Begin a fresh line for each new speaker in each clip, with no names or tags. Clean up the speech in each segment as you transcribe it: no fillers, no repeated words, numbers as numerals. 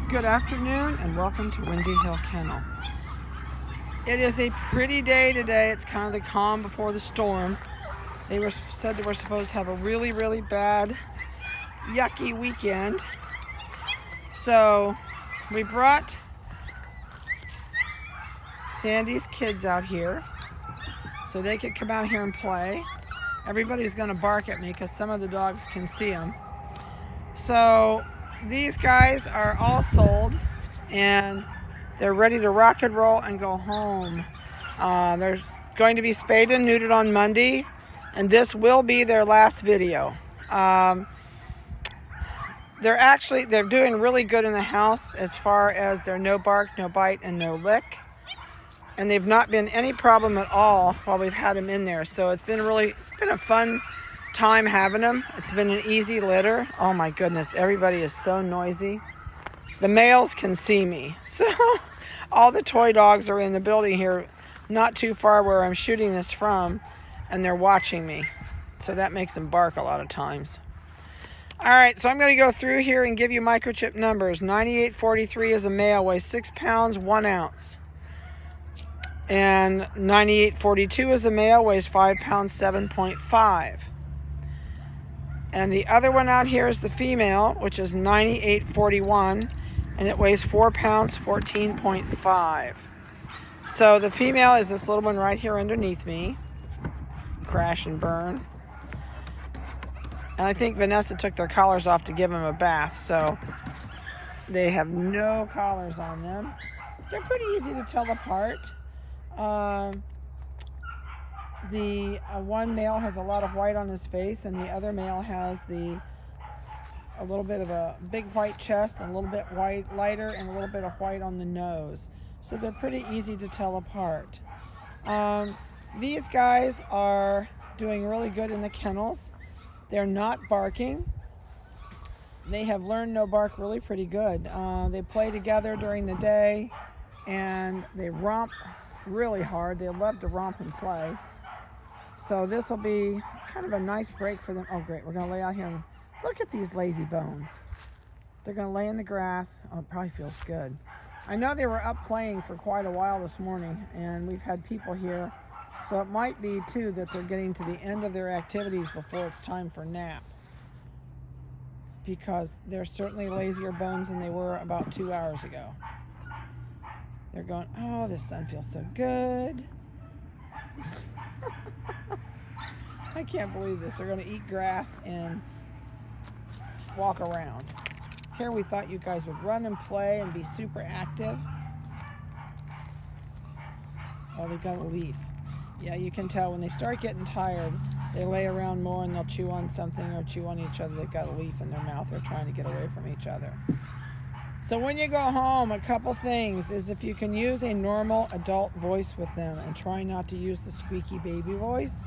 Good afternoon and welcome to Windy Hill Kennel. It is a pretty day today. It's kind of the calm before the storm. They said they were supposed to have a really bad, yucky weekend. So we brought Sandy's kids out here so they could come out here and play. Everybody's going to bark at me because some of the dogs can see them. So these guys are all sold and they're ready to rock and roll and go home. They're going to be spayed and neutered on Monday, and this will be their last video. They're doing really good in the house as far as their no bark, no bite, and no lick. And they've not been any problem at all while we've had them in there. So it's been a fun time having them. It's been an easy litter. Oh my goodness, everybody is so noisy. The males can see me. So all the toy dogs are in the building here, not too far where I'm shooting this from, and they're watching me. So that makes them bark a lot of times. All right, so I'm going to go through here and give you microchip numbers. 9843 is a male, weighs 6 pounds, 1 ounce. And 9842 is a male, weighs 5 pounds, 7.5. And the other one out here is the female, which is 9841, and it weighs 4 pounds, 14.5. So the female is this little one right here underneath me. Crash and burn. And I think Vanessa took their collars off to give them a bath, so they have no collars on them. They're pretty easy to tell apart. The one male has a lot of white on his face, and the other male has a little bit of a big white chest, and a little bit lighter, and a little bit of white on the nose. So they're pretty easy to tell apart. These guys are doing really good in the kennels. They're not barking. They have learned no bark really pretty good. They play together during the day, and they romp really hard. They love to romp and play. So this will be kind of a nice break for them. Oh great, we're going to lay out here and look at these lazy bones. They're going to lay in the grass. Oh, it probably feels good. I know they were up playing for quite a while this morning, and we've had people here. So it might be too that they're getting to the end of their activities before it's time for nap, because they're certainly lazier bones than they were about 2 hours ago. They're going, oh, this sun feels so good. I can't believe this. They're going to eat grass and walk around. Here we thought you guys would run and play and be super active. Oh, they got a leaf. Yeah, you can tell when they start getting tired, they lay around more and they'll chew on something or chew on each other. They've got a leaf in their mouth. They're trying to get away from each other. So when you go home, a couple things is if you can use a normal adult voice with them and try not to use the squeaky baby voice,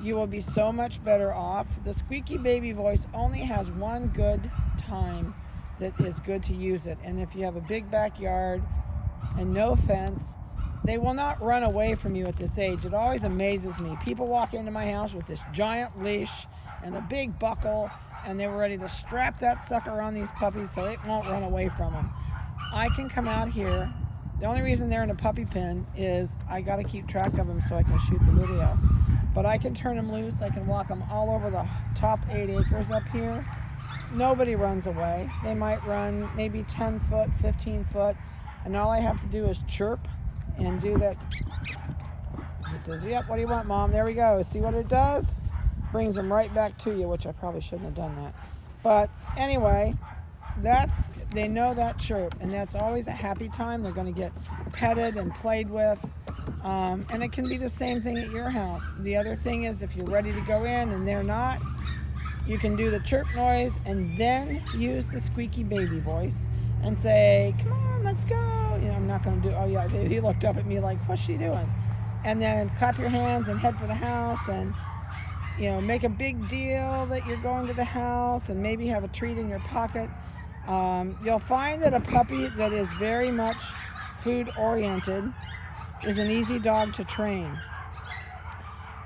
you will be so much better off. The squeaky baby voice only has one good time that is good to use it. And if you have a big backyard and no fence, they will not run away from you at this age. It always amazes me. People walk into my house with this giant leash and a big buckle, and they were ready to strap that sucker on these puppies so it won't run away from them. I can come out here. The only reason they're in a puppy pen is I got to keep track of them so I can shoot the video. But I can turn them loose. I can walk them all over the top 8 acres up here. Nobody runs away. They might run maybe 10 foot, 15 foot, and all I have to do is chirp and do that. He says, yep, what do you want, Mom? There we go. See what it does? Brings them right back to you, which I probably shouldn't have done that. But anyway, they know that chirp, and that's always a happy time. They're going to get petted and played with. And it can be the same thing at your house. The other thing is if you're ready to go in and they're not, you can do the chirp noise and then use the squeaky baby voice and say, come on, let's go. You know, I'm not going to do, oh yeah, he looked up at me like, what's she doing? And then clap your hands and head for the house and, you know, make a big deal that you're going to the house and maybe have a treat in your pocket. You'll find that a puppy that is very much food oriented is an easy dog to train.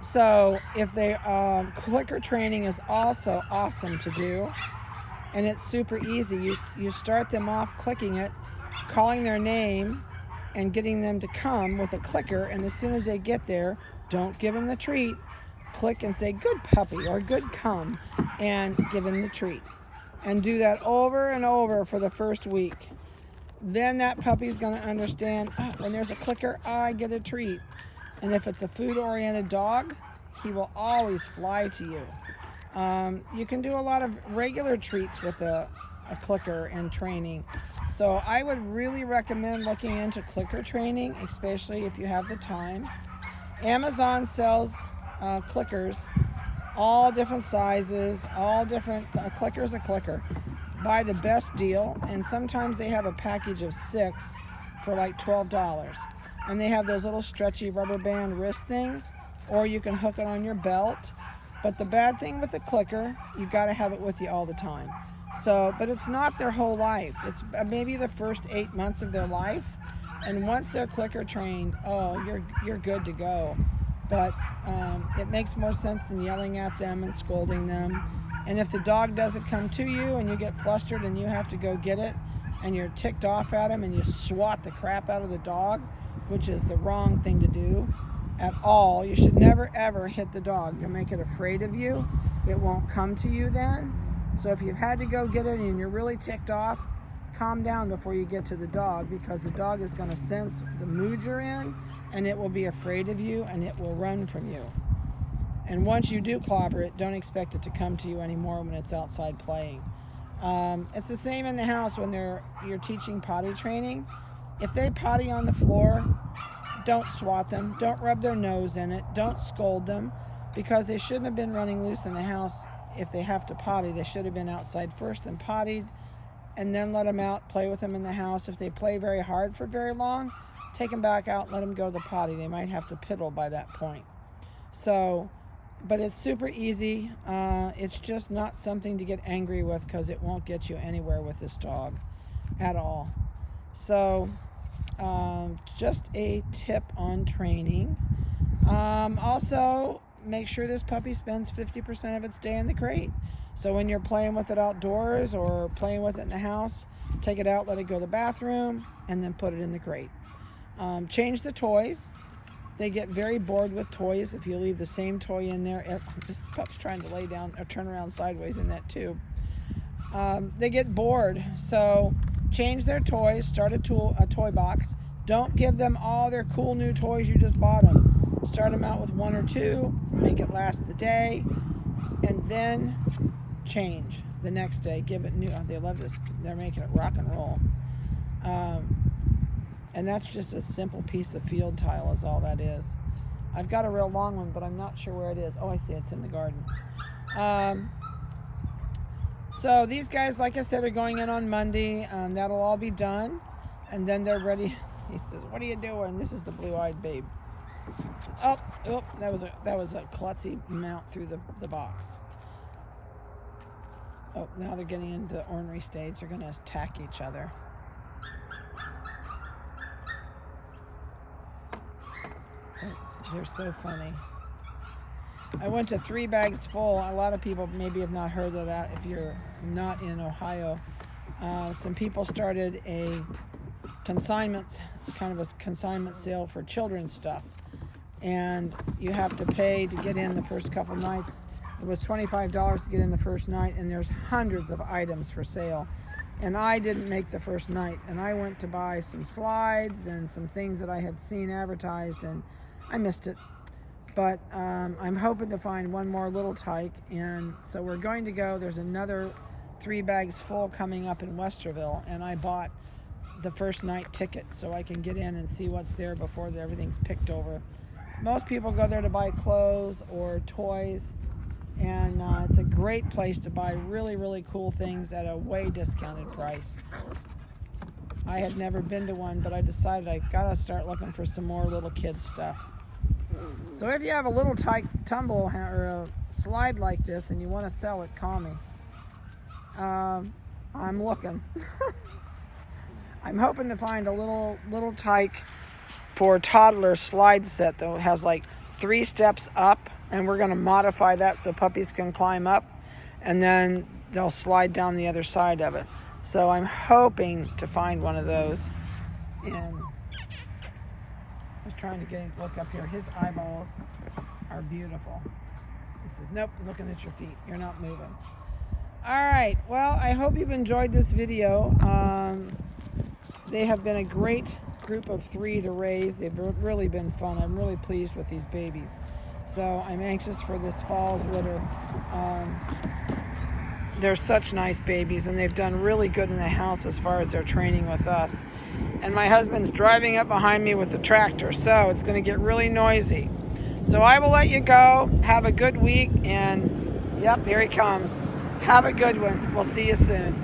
So if they clicker training is also awesome to do. and it's super easy. You start them off clicking it, calling their name, and getting them to come with a clicker, and as soon as they get there, don't give them the treat. Click and say, good puppy, or good come, and give them the treat. And do that over and over for the first week. Then that puppy's going to understand, oh, when there's a clicker, I get a treat. And if it's a food-oriented dog, he will always fly to you. You can do a lot of regular treats with a clicker and training. So I would really recommend looking into clicker training, especially if you have the time. Amazon sells clickers, all different sizes, all different, a clicker's a clicker. Buy the best deal, and sometimes they have a package of 6 for like $12. And they have those little stretchy rubber band wrist things, or you can hook it on your belt. But the bad thing with the clicker, you've got to have it with you all the time. So, but it's not their whole life. It's maybe the first 8 months of their life. And once they're clicker trained, oh, you're good to go. But it makes more sense than yelling at them and scolding them. And if the dog doesn't come to you and you get flustered and you have to go get it and you're ticked off at him and you swat the crap out of the dog, which is the wrong thing to do at all. You should never ever hit the dog. You'll make it afraid of you. It won't come to you then. So if you've had to go get it and you're really ticked off, calm down before you get to the dog, because the dog is going to sense the mood you're in and it will be afraid of you and it will run from you. And once you do clobber it, don't expect it to come to you anymore when it's outside playing. It's the same in the house when you're teaching potty training. If they potty on the floor, don't swat them. Don't rub their nose in it. Don't scold them, because they shouldn't have been running loose in the house. If they have to potty, they should have been outside first and pottied, and then let them out, play with them in the house. If they play very hard for very long, take them back out and let them go to the potty. They might have to piddle by that point. So, but it's super easy. It's just not something to get angry with, because it won't get you anywhere with this dog at all. So, just a tip on training. Also, make sure this puppy spends 50% of its day in the crate. So when you're playing with it outdoors or playing with it in the house, take it out, let it go to the bathroom, and then put it in the crate. Change the toys. They get very bored with toys if you leave the same toy in there. This pup's trying to lay down or turn around sideways in that tube. They get bored. So change their toys. Start a toy box. Don't give them all their cool new toys you just bought them. Start them out with 1 or 2. Make it last the day. And then change the next day. Give it new. They love this. They're making it rock and roll. And that's just a simple piece of field tile is all that is. I've got a real long one, but I'm not sure where it is. Oh, I see, it's in the garden. So these guys, like I said, are going in on Monday. That'll all be done. And then they're ready. He says, what are you doing? This is the blue-eyed babe. Said, oh, that was a klutzy mount through the box. Oh, now they're getting into the ornery stage. They're going to attack each other. They're so funny. I went to 3 bags full. A lot of people maybe have not heard of that if you're not in Ohio. Some people started a consignment sale for children's stuff. And you have to pay to get in the first couple nights. It was $25 to get in the first night, and there's hundreds of items for sale. And I didn't make the first night, and I went to buy some slides and some things that I had seen advertised, and I missed it. But I'm hoping to find one more little tyke, and so we're going to go. There's another 3 bags full coming up in Westerville, and I bought the first night ticket so I can get in and see what's there before everything's picked over. Most people go there to buy clothes or toys, and it's a great place to buy really, really cool things at a way discounted price. I had never been to one, but I decided I gotta start looking for some more little kids stuff. So if you have a little tumble or a slide like this and you want to sell it, call me. I'm looking. I'm hoping to find a little tyke for toddler slide set that has like 3 steps up, and we're going to modify that so puppies can climb up, and then they'll slide down the other side of it. So I'm hoping to find one of those. And I was trying to look up here. His eyeballs are beautiful. He says, nope, I'm looking at your feet. You're not moving. All right. Well, I hope you've enjoyed this video. They have been a great group of 3 to raise. They've really been fun. I'm really pleased with these babies. So I'm anxious for this fall's litter. They're such nice babies, and they've done really good in the house as far as their training with us. And my husband's driving up behind me with the tractor, so it's going to get really noisy. So I will let you go. Have a good week, and yep, here he comes. Have a good one. We'll see you soon.